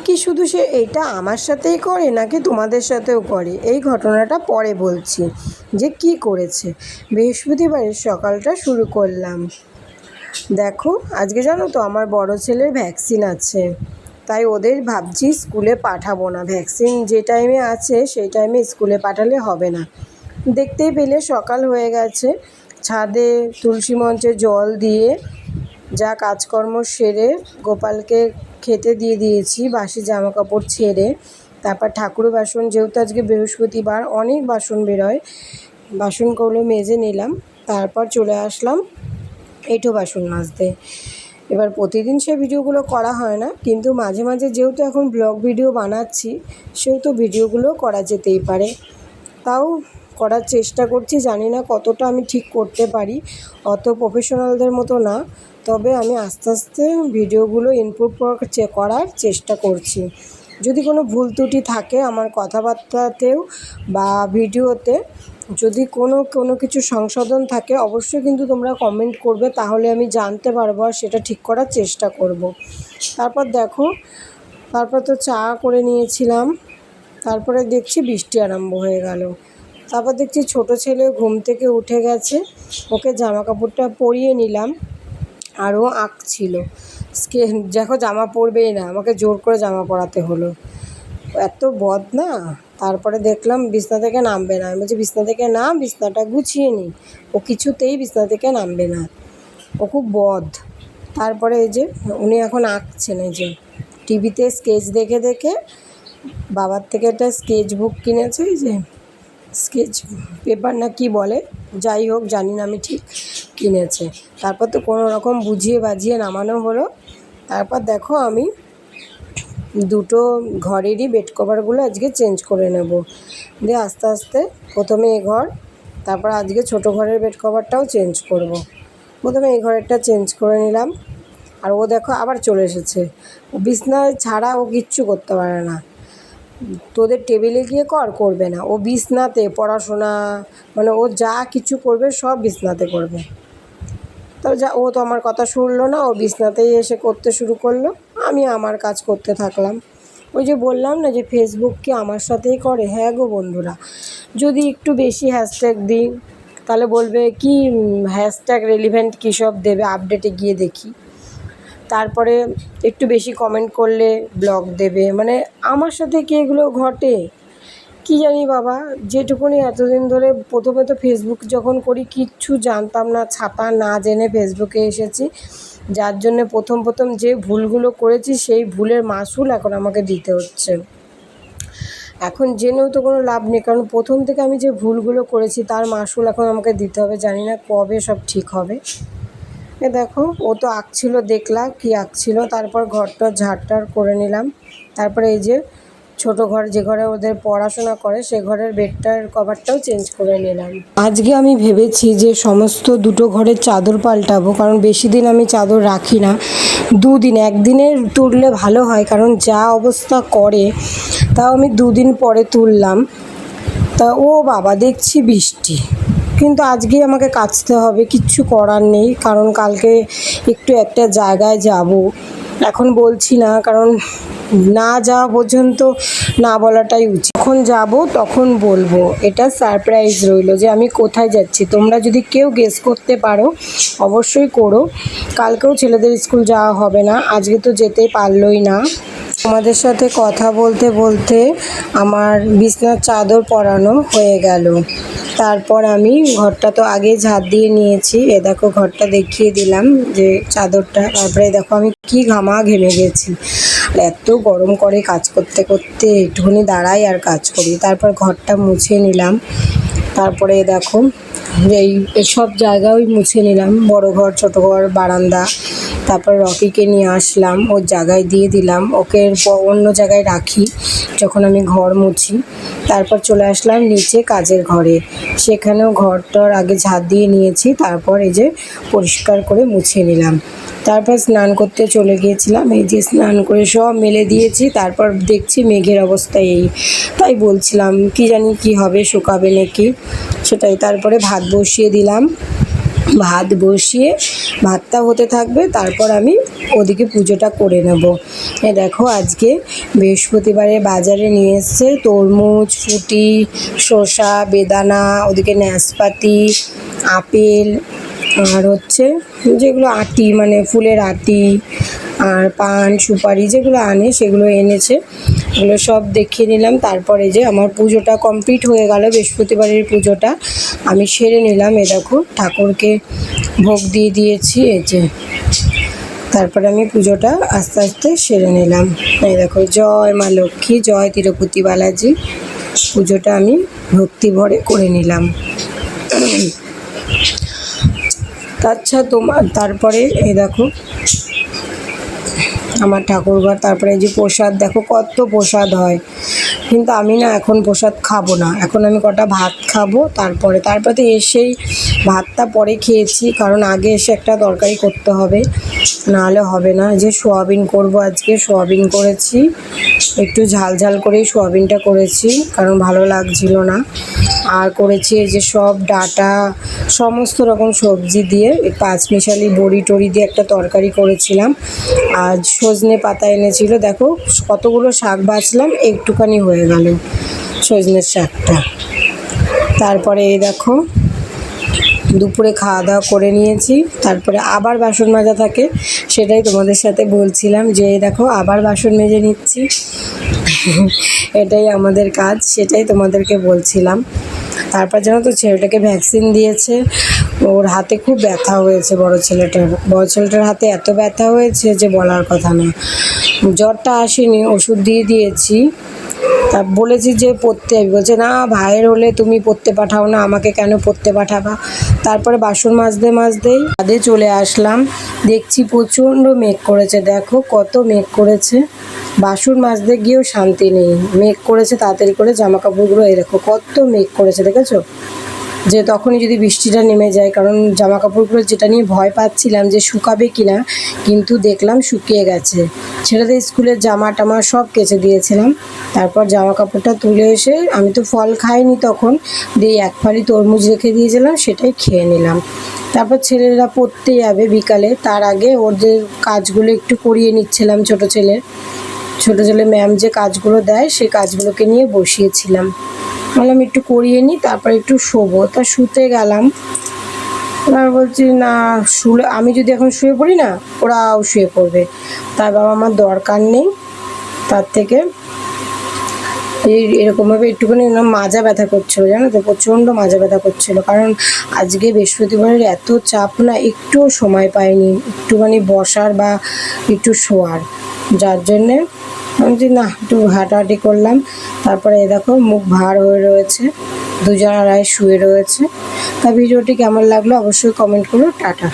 কি শুধু সে এইটা আমার সাথেই করে নাকি তোমাদের সাথেও করে, এই ঘটনাটা পরে বলছি যে কি করেছে। বৃহস্পতিবারের সকালটা শুরু করলাম। দেখো আজকে জানো তো আমার বড় ছেলের ভ্যাকসিন আছে, তাই ওদের ভাবছি স্কুলে পাঠাবো না। ভ্যাকসিন যে টাইমে আছে সেই টাইমে স্কুলে পাঠালে হবে না। দেখতেই পেলে সকাল হয়ে গেছে, ছাদে তুলসী মঞ্চে জল দিয়ে যা কাজকর্ম সেরে গোপালকে খেতে দিয়ে দিয়েছি, বাসি জামা কাপড় ছেড়ে। তারপর ঠাকুর বাসন, যেহেতু আজকে বৃহস্পতিবার অনেক বাসন বেরোয়, বাসনগুলো মেজে নিলাম। তারপর চলে আসলাম এঁটো বাসন মাজতে। এবার প্রতিদিন সে ভিডিওগুলো করা হয় না, কিন্তু মাঝে মাঝে যেহেতু এখন ব্লগ ভিডিও বানাচ্ছি সেহেতু ভিডিওগুলো করা যেতেই পারে, তাও করার চেষ্টা করছি। জানি না কতটা আমি ঠিক করতে পারি, অত প্রফেশনালদের মতো না, তবে আমি আস্তে আস্তে ভিডিওগুলো ইমপ্রুভ করার চেষ্টা করছি। যদি কোনো ভুল ত্রুটি থাকে আমার কথাবার্তাতেও বা ভিডিওতে, যদি কোনো কিছু সংশোধন থাকে অবশ্যই কিন্তু তোমরা কমেন্ট করবে, তাহলে আমি জানতে পারবো আর সেটা ঠিক করার চেষ্টা করব। তারপর দেখো, তারপর তো চা করে নিয়েছিলাম, তারপরে দেখছি বৃষ্টি আরম্ভ হয়ে গেল। তারপর দেখছি ছোট ছেলে ঘুম থেকে উঠে গেছে, ওকে জামা কাপড়টা পরিয়ে নিলাম। আর ও আঁকছিল, দেখো জামা পরবেই না, আমাকে জোর করে জামা পরাতে হলো, এত বদ না। তারপরে দেখলাম বিছনা থেকে নামবে না, আমি বলছি বিছনা থেকে নাম, বিছনাটা গুছিয়ে নিই। ও কিছুতেই বিছনা থেকে নামবে না, ও খুব বদ। তারপরে এই যে উনি এখন আঁকছেন, এই যে টিভিতে স্কেচ দেখে দেখে বাবার থেকে একটা স্কেচ বুক কিনেছে, এই যে স্কেচ পেপার না কি বলে, যাই হোক জানি না আমি ঠিক, কিনেছে। তারপর তো কোনো রকম বুঝিয়ে বাজিয়ে নামানো হলো। তারপর দেখো আমি দুটো ঘরেরই বেড কভারগুলো আজকে চেঞ্জ করে নেব, দিয়ে আস্তে আস্তে প্রথমে এ ঘর, তারপর আজকে ছোটো ঘরের বেড কভারটাও চেঞ্জ করব। প্রথমে এই ঘরেরটা চেঞ্জ করে নিলাম। আর ও দেখো আবার চলে এসেছে, ও বিছনায় ছাড়া ও কিচ্ছু করতে পারে না। তোদের টেবিলে গিয়ে করবে না, ও বিছনাতে পড়াশোনা, মানে ও যা কিছু করবে সব বিছনাতে করবে। তো ও তো আমার কথা শুনলো না, ও বিছনাতেই এসে করতে শুরু করলো, আমি আমার কাজ করতে থাকলাম। ওই যে বললাম না যে ফেসবুক কি আমার সাথেই করে। হ্যাঁ গো বন্ধুরা, যদি একটু বেশি হ্যাশট্যাগ দিই তাহলে বলবে কি হ্যাশট্যাগ রেলিভেন্ট কী সব দেবে, আপডেটে গিয়ে দেখি। তারপরে একটু বেশি কমেন্ট করলে ব্লক দেবে, মানে আমার সাথে কি এগুলো ঘটে কি জানি বাবা। যেটুকুনি এতদিন ধরে, প্রথমে তো ফেসবুক যখন করি কিচ্ছু জানতাম না, ছাপা না জেনে ফেসবুকে এসেছি, যার জন্য প্রথম যে ভুলগুলো করেছি সেই ভুলের মাসুল এখন আমাকে দিতে হচ্ছে। এখন জেনেও তো কোনো লাভ নেই, কারণ প্রথম থেকে আমি যে ভুলগুলো করেছি তার মাসুল এখন আমাকে দিতে হবে। জানি না কবে সব ঠিক হবে। এ দেখো ও তো আঁকছিল, দেখলাম কি আঁকছিল। তারপর ঘরটা ঝাড়টার করে নিলাম। তারপরে এই যে ছোটো ঘর, যে ঘরে ওদের পড়াশোনা করে, সে ঘরের বেডটার কভারটাও চেঞ্জ করে নিলাম। আজকে আমি ভেবেছি যে সমস্ত দুটো ঘরের চাদর পাল্টাবো, কারণ বেশি দিন আমি চাদর রাখি না, দুদিন, একদিনের তুললে ভালো হয়, কারণ যা অবস্থা করে। তাও আমি দুদিন পরে তুললাম। তা ও বাবা দেখছি বৃষ্টি, কিন্তু আজকেই আমাকে কাচতে হবে, কিচ্ছু করার নেই, কারণ কালকে একটু একটা জায়গায় যাব। এখন বলছি না, কারণ না যাওয়া পর্যন্ত না বলাটাই উচিত। যখন যাব তখন বলবো, এটা সারপ্রাইজ রইল যে আমি কোথায় যাচ্ছি। তোমরা যদি কেউ গেস করতে পারো অবশ্যই করো। কালকেও ছেলেদের স্কুল যাওয়া হবে না, আজকে তো যেতে পারলোই না। তোমাদের সাথে কথা বলতে বলতে আমার বিছনার চাদর পরানো হয়ে গেল। তারপর আমি ঘরটা তো আগে ঝাড় দিয়ে নিয়েছি, এ দেখো ঘরটা দেখিয়ে দিলাম যে চাদরটা। তারপরে দেখো আমি কি ঘেমে গেছি, আর এত গরম করে কাজ করতে করতে একটুখানি দাঁড়াই আর কাজ করি। তারপর ঘরটা মুছে নিলাম। তারপরে দেখো এই সব জায়গায় মুছে নিলাম, বড় ঘর, ছোটো ঘর, বারান্দা। তারপর রকিকে নিয়ে আসলাম, ওর জায়গায় দিয়ে দিলাম, ওকে অন্য জায়গায় রাখি যখন আমি ঘর মুছি। তারপর চলে আসলাম নিচে কাজের ঘরে, সেখানেও ঘরটার আগে ঝাড় দিয়ে নিয়েছি। তারপর এই যে পরিষ্কার করে মুছে নিলাম। তারপর স্নান করতে চলে গিয়েছিলাম, এই যে স্নান করে সব মেলে দিয়েছি। তারপর দেখছি মেঘের অবস্থা এই, তাই বলছিলাম কি জানি কি হবে, শুকাবে নাকি সেটাই। তারপরে ভাত বসিয়ে দিলাম। ভাত বসিয়ে ভাতটা হতে থাকবে, তারপর আমি ওদিকে পুজোটা করে নেব। এ দেখো আজকে বৃহস্পতিবারে বাজারে নিয়ে এসছে তরমুজ, ফুটি, শসা, বেদানা, ওদিকে নাশপাতি, আপেল, আর হচ্ছে যেগুলো আটি মানে ফুলের আটি, আর পান সুপারি যেগুলো আনে সেগুলো এনেছে। এগুলো সব দেখিয়ে নিলাম। তারপরে যে আমার পুজোটা কমপ্লিট হয়ে গেল, বৃহস্পতিবারের পুজোটা আমি সেরে নিলাম। এ দেখো ঠাকুরকে ভোগ দিয়ে দিয়েছি। এই যে তারপরে আমি পুজোটা আস্তে আস্তে সেরে নিলাম। এই দেখো জয় মা লক্ষ্মী, জয় তিরুপতি বালাজি, পুজোটা আমি ভক্তি ভরে করে নিলাম। আচ্ছা তারপরে এই দেখো আমার ঠাকুরঘর, তারপরে এই যে প্রসাদ দেখো কত প্রসাদ হয়, কিন্তু আমি না এখন প্রসাদ খাবো না, এখন আমি কটা ভাত খাবো। তারপরে এসেই ভাতটা পরে খেয়েছি, কারণ আগে এসে একটা তরকারি করতে হবে, নাহলে হবে না। যে সোয়াবিন করব, আজকে সোয়াবিন করেছি, একটু ঝাল ঝাল করেই সোয়াবিনটা করেছি, কারণ ভালো লাগছিল না। আর করেছি এই যে সব ডাঁটা সমস্ত রকম সবজি দিয়ে পাঁচমিশালি বড়ি টড়ি দিয়ে একটা তরকারি করেছিলাম। আর সজনে পাতা এনেছিল, দেখো কতগুলো শাক বাছলাম, একটুখানি হয়ে গেল সজনের শাকটা। তারপরে এই দেখো দুপুরে খাওয়া দাওয়া করে নিয়েছি, তারপরে আবার বাসন মাজা থাকে, সেটাই তোমাদের সাথে বলছিলাম যে এই দেখো আবার বাসন মেজে নিচ্ছি। এটাই আমাদের কাজ, সেটাই তোমাদেরকে বলছিলাম। তারপর জানো তো ছেলেটাকে ভ্যাকসিন দিয়েছে, ওর হাতে খুব ব্যথা হয়েছে। বড় ছেলেটার হাতে এত ব্যথা হয়েছে যে বলার কথা না। জ্বরটা আসেনি, ওষুধ দিয়ে দিয়েছি, তা বলেছি যে পড়তে হবে, বলছে না ভাইয়ের হলে তুমি পড়তে পাঠাও না, আমাকে কেন পড়তে পাঠাবা। তারপরে বাসন মাজতেই ছাদে চলে আসলাম, দেখছি প্রচণ্ড মেঘ করেছে, দেখো কত মেঘ করেছে, বাসন মাজতে গিয়েও শান্তি নেই, মেঘ করেছে। তাড়াতাড়ি করে জামা কাপড়গুলো এই দেখো কত মেঘ করেছে, দেখেছো, যে তখনই যদি বৃষ্টিটা নেমে যায়, কারণ জামা কাপড়গুলো যেটা নিয়ে ভয় পাচ্ছিলাম যে শুকাবে কিনা, কিন্তু দেখলাম শুকিয়ে গেছে। ছেলেদের স্কুলের জামা টামা সব কেচে দিয়েছিলাম। তারপর জামা কাপড়টা তুলে এসে আমি তো ফল খাইনি তখন, দিয়ে এক ফালি তরমুজ রেখে দিয়েছিলাম, সেটাই খেয়ে নিলাম। তারপর ছেলেরা পড়তে যাবে বিকালে, তার আগে ওদের কাজগুলো একটু করিয়ে নিচ্ছিলাম। ছোট ছেলে ম্যাম যে কাজগুলো দেয় সেই কাজগুলোকে নিয়ে বসিয়েছিলাম, বললাম একটু করিয়ে নিই, তারপর একটু শোবো। তা শুতে গেলাম, আর বলছি না শুলে আমি যদি এখন শুয়ে পড়ি না, ওরাও শুয়ে পড়বে, তার বাবা আমার দরকার নেই। তার থেকে এরকমভাবে একটুখানি মাজা ব্যথা করছিলো, জানো তো, প্রচণ্ড মাজা ব্যথা করছিলো, কারণ আজকে বৃহস্পতিবারের এত চাপ না, একটুও সময় পাইনি একটুখানি বসার বা একটু শোয়ার, যার জন্যে আমি না একটু হাঁটাহাঁটি করলাম। তারপরে এ দেখো মুখ ভার হয়ে রয়েছে, দুজনারায় শুয়ে রয়েছে। তা ভিডিওটি কেমন লাগলো অবশ্যই কমেন্ট করো। টাটা।